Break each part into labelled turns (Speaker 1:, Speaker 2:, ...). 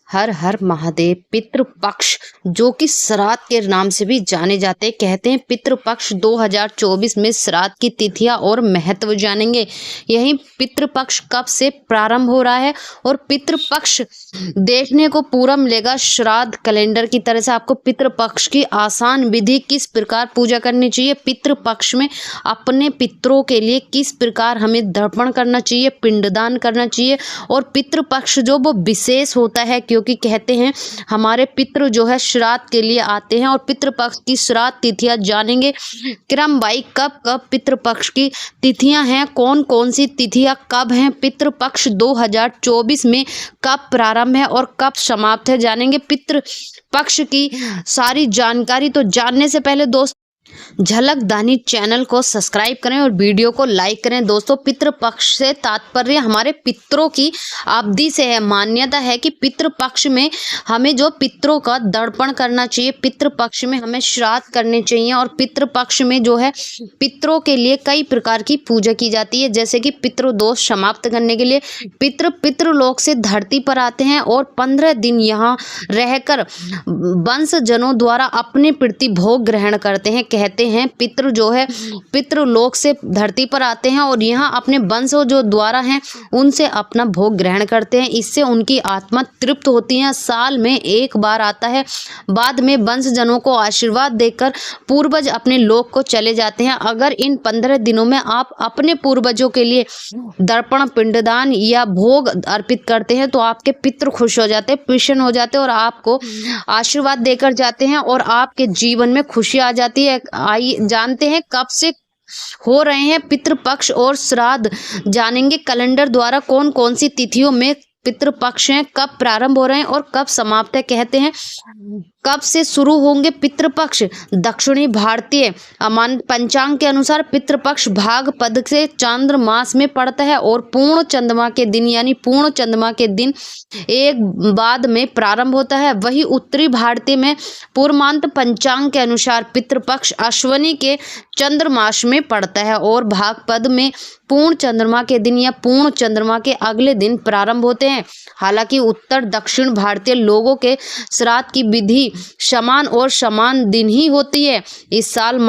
Speaker 1: हर हर महादेव। पितृपक्ष जो कि श्राद्ध के नाम से भी जाने जाते हैं, कहते हैं पितृपक्ष 2024 में श्राद्ध की तिथियां और महत्व जानेंगे। यही पितृपक्ष कब से प्रारंभ हो रहा है और पितृपक्ष देखने को पूरा मिलेगा श्राद्ध कैलेंडर की तरह से। आपको पितृपक्ष की आसान विधि, किस प्रकार पूजा करनी चाहिए, पितृपक्ष में अपने पितरों के लिए किस प्रकार हमें तर्पण करना चाहिए, पिंडदान करना चाहिए। और पितृपक्ष जो वो विशेष होता है, क्योंकि कहते हैं हमारे पितृ जो है श्राद्ध के लिए आते हैं। और पितृपक्ष की श्राद्ध तिथियां जानेंगे क्रम वाइज, कब कब पितृपक्ष की तिथियां हैं, कौन कौन सी तिथियां कब हैं, पितृपक्ष 2024 में कब प्रारंभ है और कब समाप्त है, जानेंगे पितृपक्ष की सारी जानकारी। तो जानने से पहले दोस्त झलक दानी चैनल को सब्सक्राइब करें और वीडियो को लाइक करें। दोस्तों, पितृपक्ष से तात्पर्य हमारे पितरों की अवधि से है। मान्यता है कि पितृपक्ष में हमें जो पितरों का तर्पण करना चाहिए, पितृपक्ष में हमें श्राद्ध करने चाहिए। और पितृपक्ष में जो है पितरों के लिए कई प्रकार की पूजा की जाती है, जैसे कि पितृदोष समाप्त करने के लिए पितृलोक से धरती पर आते हैं और 15 दिन यहाँ रहकर वंशजनों द्वारा अपने प्रति भोग ग्रहण करते हैं। कहते हैं पितृ जो है पितृलोक से धरती पर आते हैं और यहाँ अपने वंश जो द्वारा हैं उनसे अपना भोग ग्रहण करते हैं। इससे उनकी आत्मा तृप्त होती है। साल में एक बार आता है। बाद में वंशजनों को आशीर्वाद देकर पूर्वज अपने लोक को चले जाते हैं। अगर इन 15 दिनों में आप अपने पूर्वजों के लिए दर्पण, पिंडदान या भोग अर्पित करते हैं तो आपके पितृ खुश हो जाते हैं, प्रसन्न हो जाते हैं और आपको आशीर्वाद देकर जाते हैं और आपके जीवन में खुशी आ जाती है। आइए जानते हैं कब से हो रहे हैं पितृपक्ष और श्राद्ध, जानेंगे कैलेंडर द्वारा कौन कौन सी तिथियों में पितृपक्ष हैं, कब प्रारंभ हो रहे हैं और कब समाप्त है। कहते हैं कब से शुरू होंगे पितृपक्ष। दक्षिणी भारतीय पंचांग के अनुसार पितृपक्ष भाद्रपद से चांद्र मास में पड़ता है और पूर्ण चंद्रमा के दिन यानी पूर्ण चंद्रमा के दिन एक बाद में प्रारंभ होता है। वही उत्तरी भारतीय में पूर्वांत पंचांग के अनुसार पितृपक्ष अश्विनी के चंद्रमास में पड़ता है और भाद्रपद में पूर्ण चंद्रमा के दिन या पूर्ण चंद्रमा के अगले दिन प्रारंभ होते हैं। हालांकि उत्तर दक्षिण भारतीय लोगों के श्राद्ध की विधि समान और समान दिन ही होती है। इस साल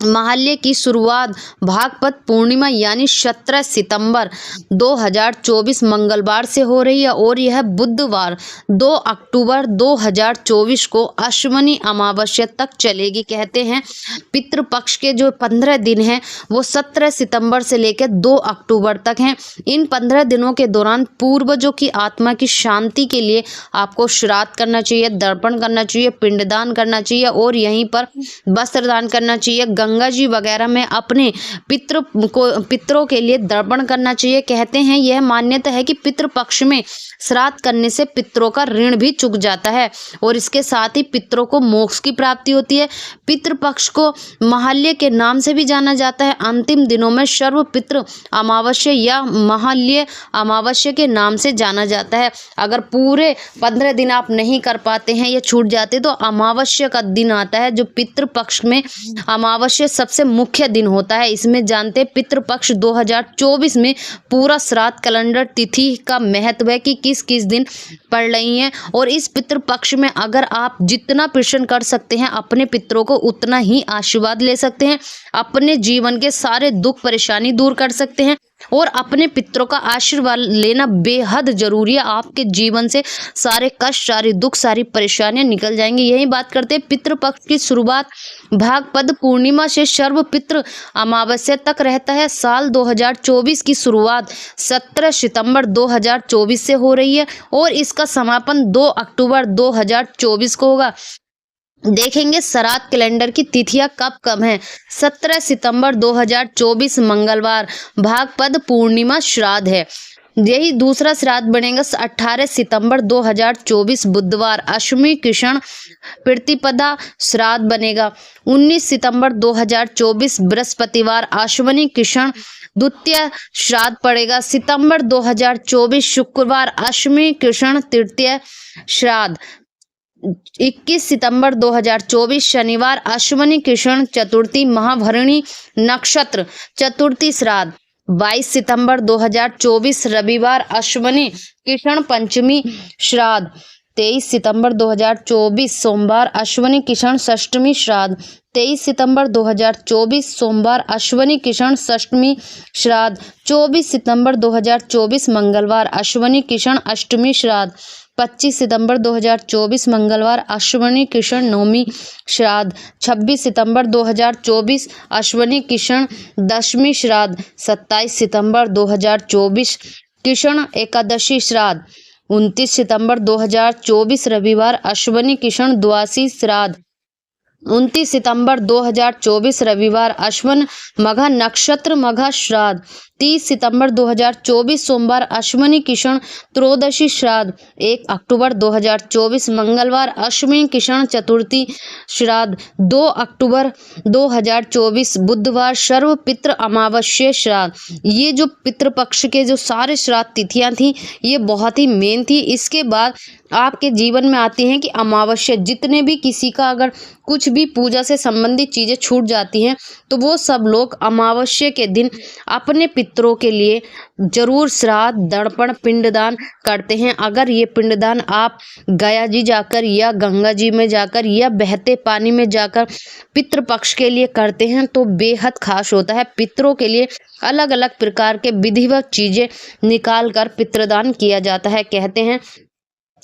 Speaker 1: महालय की शुरुआत भाद्रपद पूर्णिमा यानी 17 सितंबर 2024 मंगलवार से हो रही है और यह बुधवार 2 अक्टूबर 2024 को अश्विनी अमावस्या तक चलेगी। कहते हैं पितृपक्ष के जो 15 दिन हैं वो 17 सितंबर से लेकर 2 अक्टूबर तक हैं। इन 15 दिनों के दौरान पूर्वजों की आत्मा की शांति के लिए आपको श्राद्ध करना चाहिए, दर्पण करना चाहिए, पिंडदान करना चाहिए और यहीं पर वस्त्र दान करना चाहिए। गंगा जी वगैरह में अपने पितरों के लिए दर्पण करना चाहिए। कहते हैं यह मान्यता है कि पितृपक्ष में श्राद्ध करने से पितरों का ऋण भी चुक जाता है और इसके साथ ही पितरों को मोक्ष की प्राप्ति होती है। पितृपक्ष को महालय के नाम से भी जाना जाता है। अंतिम दिनों में सर्व पितृ अमावस्या या महालय अमावस्या के नाम से जाना जाता है। अगर पूरे 15 दिन आप नहीं कर पाते हैं या छूट जाते तो अमावस्या का दिन आता है, जो पितृपक्ष में अमावस्या सबसे मुख्य दिन होता है। इसमें जानते हैं पितृपक्ष 2024 में पूरा श्राद्ध कैलेंडर तिथि का महत्व है कि किस किस दिन पड़ रही हैं। और इस पितृपक्ष में अगर आप जितना प्रसन्न कर सकते हैं अपने पितरों को, उतना ही आशीर्वाद ले सकते हैं, अपने जीवन के सारे दुख परेशानी दूर कर सकते हैं और अपने पितरों का आशीर्वाद लेना बेहद जरूरी है। आपके जीवन से सारे कष्ट, सारे दुख, सारी परेशानियां निकल जाएंगी। यही बात करते हैं पितृपक्ष की शुरुआत भाद्रपद पूर्णिमा से सर्व पितृ अमावस्या तक रहता है। साल 2024 की शुरुआत 17 सितंबर 2024 से हो रही है और इसका समापन 2 अक्टूबर 2024 को होगा। देखेंगे श्राद्ध कैलेंडर की तिथियां कब कब हैं। 17 सितंबर 2024 मंगलवार भाद्रपद पूर्णिमा श्राद्ध है। यही दूसरा श्राद्ध बनेगा 18 सितंबर 2024 बुधवार अश्विनी कृष्ण प्रतिपदा श्राद्ध बनेगा। 19 सितंबर 2024 बृहस्पतिवार अश्विनी कृष्ण द्वितीय श्राद्ध पड़ेगा। सितंबर 2024 शुक्रवार अश्विनी कृष्ण तृतीय श्राद्ध। 21 सितंबर 2024 शनिवार अश्विनी कृष्ण चतुर्थी महाभरणी नक्षत्र चतुर्थी श्राद्ध। 22 सितंबर 2024 रविवार अश्विनी कृष्ण पंचमी श्राद्ध। 23 सितंबर 2024 सोमवार अश्विनी कृष्ण षष्ठमी श्राद्ध। 23 सितंबर 2024 सोमवार अश्विनी कृष्ण षष्ठमी श्राद्ध। 24 सितंबर 2024 मंगलवार अश्विनी कृष्ण अष्टमी श्राद्ध। 25 सितंबर 2024 मंगलवार अश्विनी कृष्ण नवमी श्राद्ध। 26 सितंबर 2024 अश्विनी कृष्ण दशमी श्राद्ध। 27 सितंबर 2024 कृष्ण एकादशी श्राद्ध। 29 सितंबर 2024 रविवार अश्विनी कृष्ण द्वादशी श्राद्ध। 29 सितंबर 2024 रविवार अश्विन मघा नक्षत्र मघा श्राद्ध। 30 सितंबर 2024 सोमवार अश्विनी कृष्ण त्रयोदशी श्राद्ध। 1 अक्टूबर 2024 मंगलवार अश्विनी कृष्ण चतुर्थी श्राद्ध। 2 अक्टूबर 2024 बुधवार सर्व पितृ अमावस्या श्राद्ध। ये जो पितृपक्ष के जो सारे श्राद्ध तिथियां थी ये बहुत ही मेन थी। इसके बाद आपके जीवन में आती हैं कि अमावस्या, जितने भी किसी का अगर कुछ भी पूजा से संबंधित चीजें छूट जाती हैं तो वो सब लोग अमावस्या के दिन अपने पितरों के लिए जरूर श्राद्ध दर्पण पिंडदान करते हैं। अगर ये पिंडदान आप गया जी जाकर या गंगा जी में जाकर या बहते पानी में जाकर पितृपक्ष के लिए करते हैं तो बेहद खास होता है। पितरों के लिए अलग अलग प्रकार के विधिवत चीजें निकाल कर पितृदान किया जाता है। कहते हैं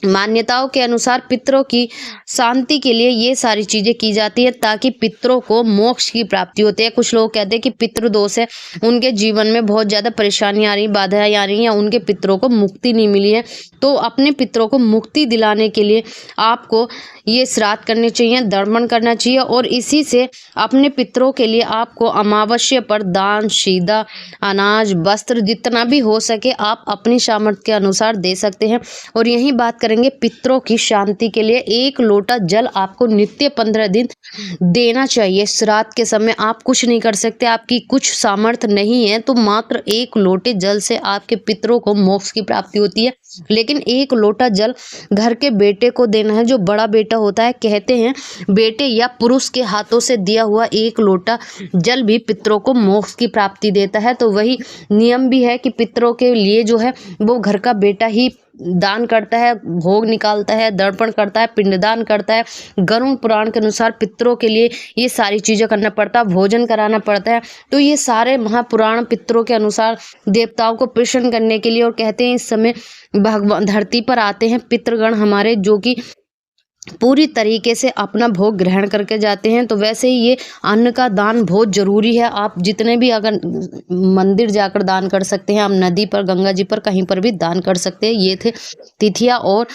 Speaker 1: मान्यताओं के अनुसार पितरों की शांति के लिए ये सारी चीजें की जाती है ताकि पितरों को मोक्ष की प्राप्ति होती है। कुछ लोग कहते हैं कि पितृ दोष है, उनके जीवन में बहुत ज्यादा परेशानी आ रही, बाधाएं आ रही या उनके पितरों को मुक्ति नहीं मिली है, तो अपने पितरों को मुक्ति दिलाने के लिए आपको ये श्राद्ध करने चाहिए, दर्पण करना चाहिए और इसी से अपने पितरों के लिए आपको अमावस्या पर दान, सीधा, अनाज, वस्त्र जितना भी हो सके आप अपनी सामर्थ्य के अनुसार दे सकते हैं। और यही बात करेंगे पितरों की शांति के लिए 1 लोटा जल आपको नित्य 15 दिन देना चाहिए। श्राद्ध के समय आप कुछ नहीं कर सकते, आपकी कुछ सामर्थ्य नहीं है तो मात्र 1 लोटे जल से आपके पितरों को मोक्ष की प्राप्ति होती है। लेकिन 1 लोटा जल घर के बेटे को देना है, जो बड़ा बेटा होता है। कहते हैं बेटे या पुरुष के हाथों से दिया हुआ 1 लोटा जल भी पितरों को मोक्ष की प्राप्ति देता है। तो वही नियम भी है कि पितरों के लिए जो है वो घर का बेटा ही दान करता है, भोग निकालता है, दर्पण करता है, पिंडदान करता है। गरुड़ पुराण के अनुसार पितरों के लिए ये सारी चीजें करना पड़ता है, भोजन कराना पड़ता है। तो ये सारे महापुराण पितरों के अनुसार देवताओं को प्रसन्न करने के लिए, और कहते हैं इस समय भगवान धरती पर आते हैं पितृगण हमारे, जो कि पूरी तरीके से अपना भोग ग्रहण करके जाते हैं। तो वैसे ही ये अन्न का दान बहुत जरूरी है। आप जितने भी अगर मंदिर जाकर दान कर सकते हैं, आप नदी पर, गंगा जी पर, कहीं पर भी दान कर सकते हैं। ये थे तिथियां और